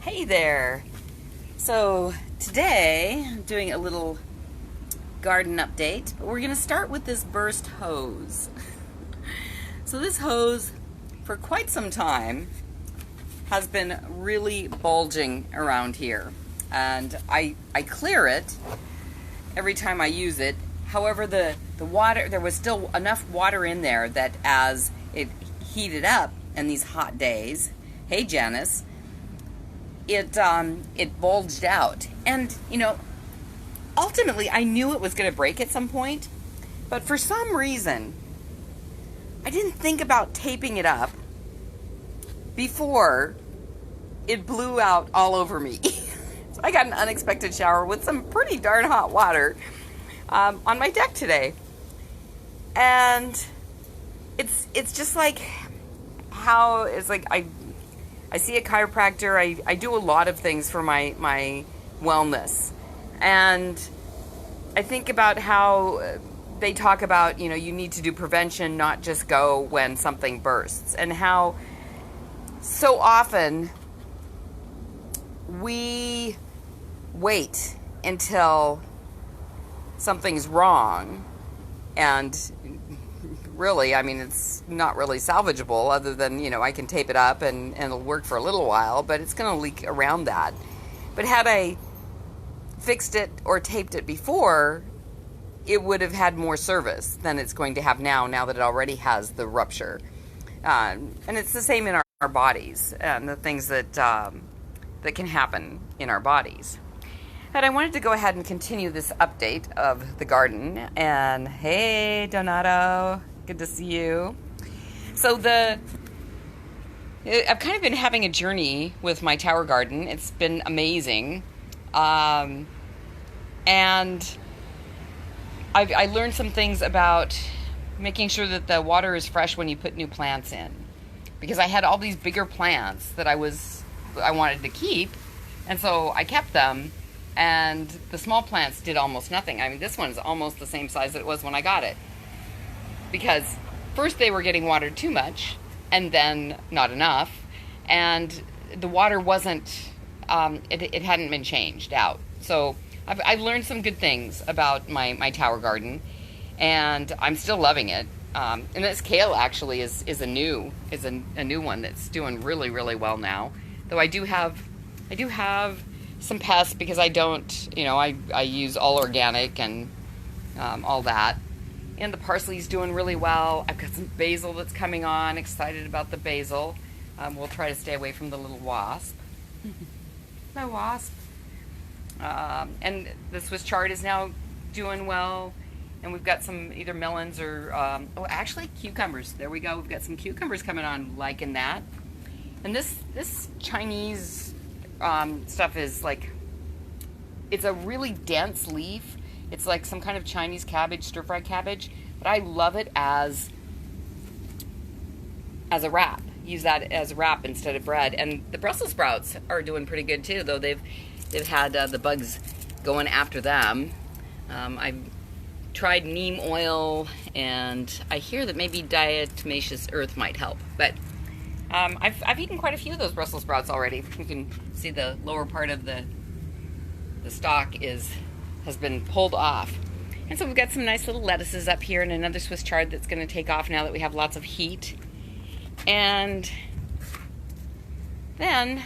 Hey there. So today I'm doing a little garden update, but we're going to start with this burst hose. So this hose for quite some time has been really bulging around here, and I clear it every time I use it. However, the water, there was still enough water in there that as it heated up in these hot days, hey Janice, it bulged out. And, ultimately I knew it was going to break at some point, but for some reason, I didn't think about taping it up before it blew out all over me. So I got an unexpected shower with some pretty darn hot water on my deck today. And it's just like how it's like I see a chiropractor. I do a lot of things for my wellness. And I think about how they talk about, you need to do prevention, not just go when something bursts. And how so often we wait until something's wrong. And really, it's not really salvageable other than, I can tape it up and it'll work for a little while, but it's going to leak around that. But had I fixed it or taped it before, it would have had more service than it's going to have now that it already has the rupture. And it's the same in our bodies and the things that can happen in our bodies. And I wanted to go ahead and continue this update of the garden. And hey, Donato, good to see you. So I've kind of been having a journey with my tower garden. It's been amazing. And I learned some things about making sure that the water is fresh when you put new plants in. Because I had all these bigger plants that I wanted to keep. And so I kept them. And the small plants did almost nothing. This one's almost the same size that it was when I got it. Because first they were getting watered too much, and then not enough. And the water wasn't, it hadn't been changed out. So I've learned some good things about my tower garden, and I'm still loving it. And this kale actually is a new one that's doing really, really well now. Though I do have some pests because I don't, I use all organic and all that. And the parsley's doing really well. I've got some basil that's coming on. Excited about the basil. We'll try to stay away from the little wasp. My wasp. And the Swiss chard is now doing well. And we've got some either melons or, actually cucumbers. There we go. We've got some cucumbers coming on, liking that. And this Chinese stuff is like, it's a really dense leaf. It's like some kind of Chinese cabbage, stir-fried cabbage, but I love it as a wrap. Use that as a wrap instead of bread. And the Brussels sprouts are doing pretty good too, though they've had the bugs going after them. I've tried neem oil, and I hear that maybe diatomaceous earth might help, but I've eaten quite a few of those Brussels sprouts already. You can see the lower part of the stalk has been pulled off. And so we've got some nice little lettuces up here and another Swiss chard that's going to take off now that we have lots of heat. And then,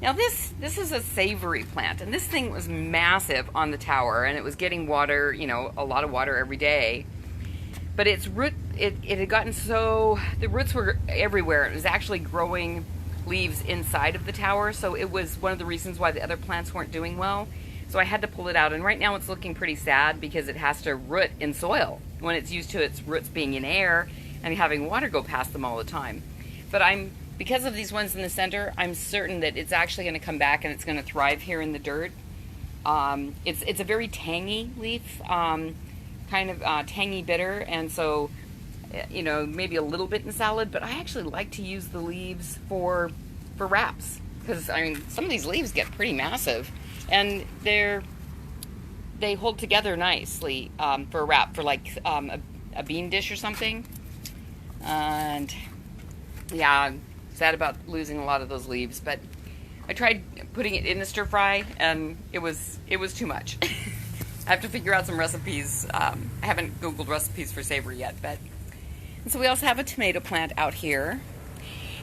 now this is a savory plant, and this thing was massive on the tower, and it was getting water, a lot of water every day. But its root, it had gotten so, the roots were everywhere. It was actually growing leaves inside of the tower, so it was one of the reasons why the other plants weren't doing well. So I had to pull it out, and right now it's looking pretty sad because it has to root in soil when it's used to its roots being in air and having water go past them all the time. But because of these ones in the center, I'm certain that it's actually going to come back and it's going to thrive here in the dirt. It's a very tangy leaf, kind of tangy bitter, and so maybe a little bit in salad, but I actually like to use the leaves for wraps, because some of these leaves get pretty massive, and they hold together nicely for a wrap, for like a bean dish or something. And yeah, sad about losing a lot of those leaves, but I tried putting it in a stir fry, and it was too much. I have to figure out some recipes. I haven't Googled recipes for savory yet, but. And so we also have a tomato plant out here.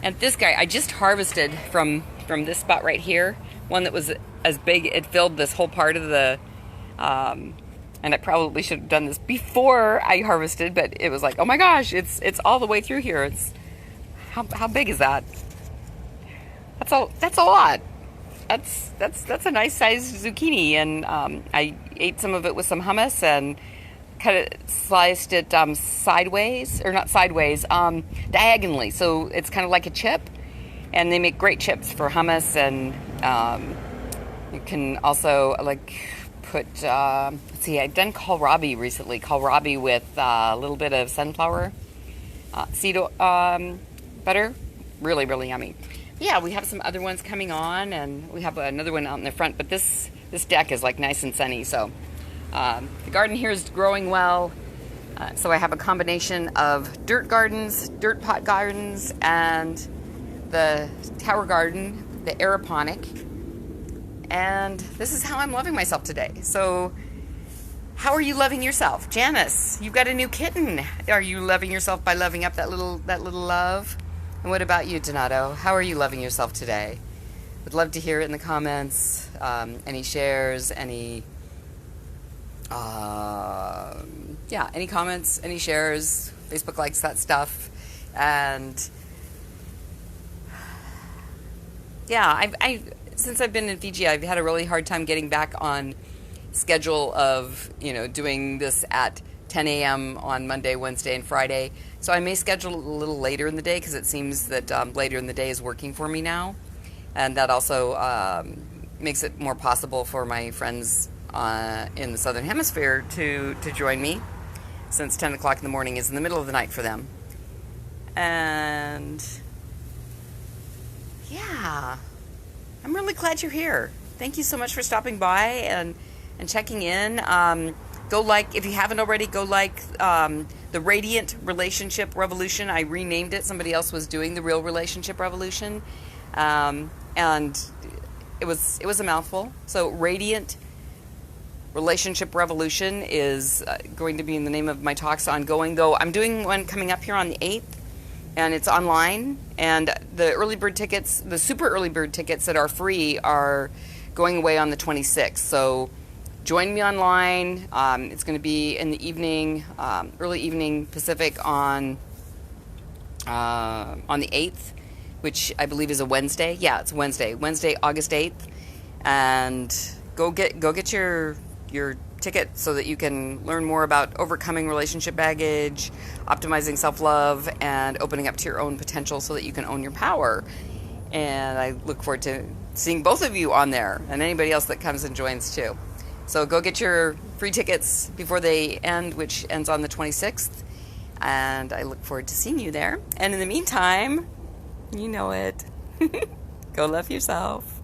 And this guy, I just harvested from this spot right here. One that was as big, it filled this whole part of the, and I probably should have done this before I harvested, but it was like, oh my gosh, it's all the way through here. It's, how big is that? That's a lot. That's a nice sized zucchini, and I ate some of it with some hummus and sliced it sideways, or not sideways, diagonally. So it's kind of like a chip, and they make great chips for hummus. And you can also like put, let's see, I've done kohlrabi recently. Kohlrabi with a little bit of sunflower seed butter. Really, really yummy. Yeah, we have some other ones coming on, and we have another one out in the front, but this deck is like nice and sunny, so the garden here is growing well. So I have a combination of dirt gardens, dirt pot gardens, and the tower garden, the aeroponic. And this is how I'm loving myself today. So how are you loving yourself? Janice, you've got a new kitten. Are you loving yourself by loving up that little love? And what about you, Donato? How are you loving yourself today? Would love to hear it in the comments. Any shares, any any comments, any shares. Facebook likes that stuff. And yeah, I since I've been in Fiji, I've had a really hard time getting back on schedule of, doing this at 10 a.m. on Monday, Wednesday, and Friday. So I may schedule it a little later in the day, because it seems that later in the day is working for me now. And that also makes it more possible for my friends in the Southern Hemisphere to join me, since 10 o'clock in the morning is in the middle of the night for them. And yeah, I'm really glad you're here. Thank you so much for stopping by and checking in. Go like, if you haven't already, go like the Radiant Relationship Revolution. I renamed it. Somebody else was doing the Real Relationship Revolution. And it was a mouthful. So Radiant Relationship Revolution is going to be in the name of my talks ongoing, though I'm doing one coming up here on the 8th, and it's online. And the early bird tickets, the super early bird tickets that are free, are going away on the 26th. So join me online. It's going to be in the evening, early evening Pacific on the 8th, which I believe is a Wednesday. Yeah, it's Wednesday, August 8th. And go get your ticket so that you can learn more about overcoming relationship baggage, optimizing self-love, and opening up to your own potential so that you can own your power. And I look forward to seeing both of you on there, and anybody else that comes and joins too. So go get your free tickets before they end, which ends on the 26th. And I look forward to seeing you there. And in the meantime, you know it. Go love yourself.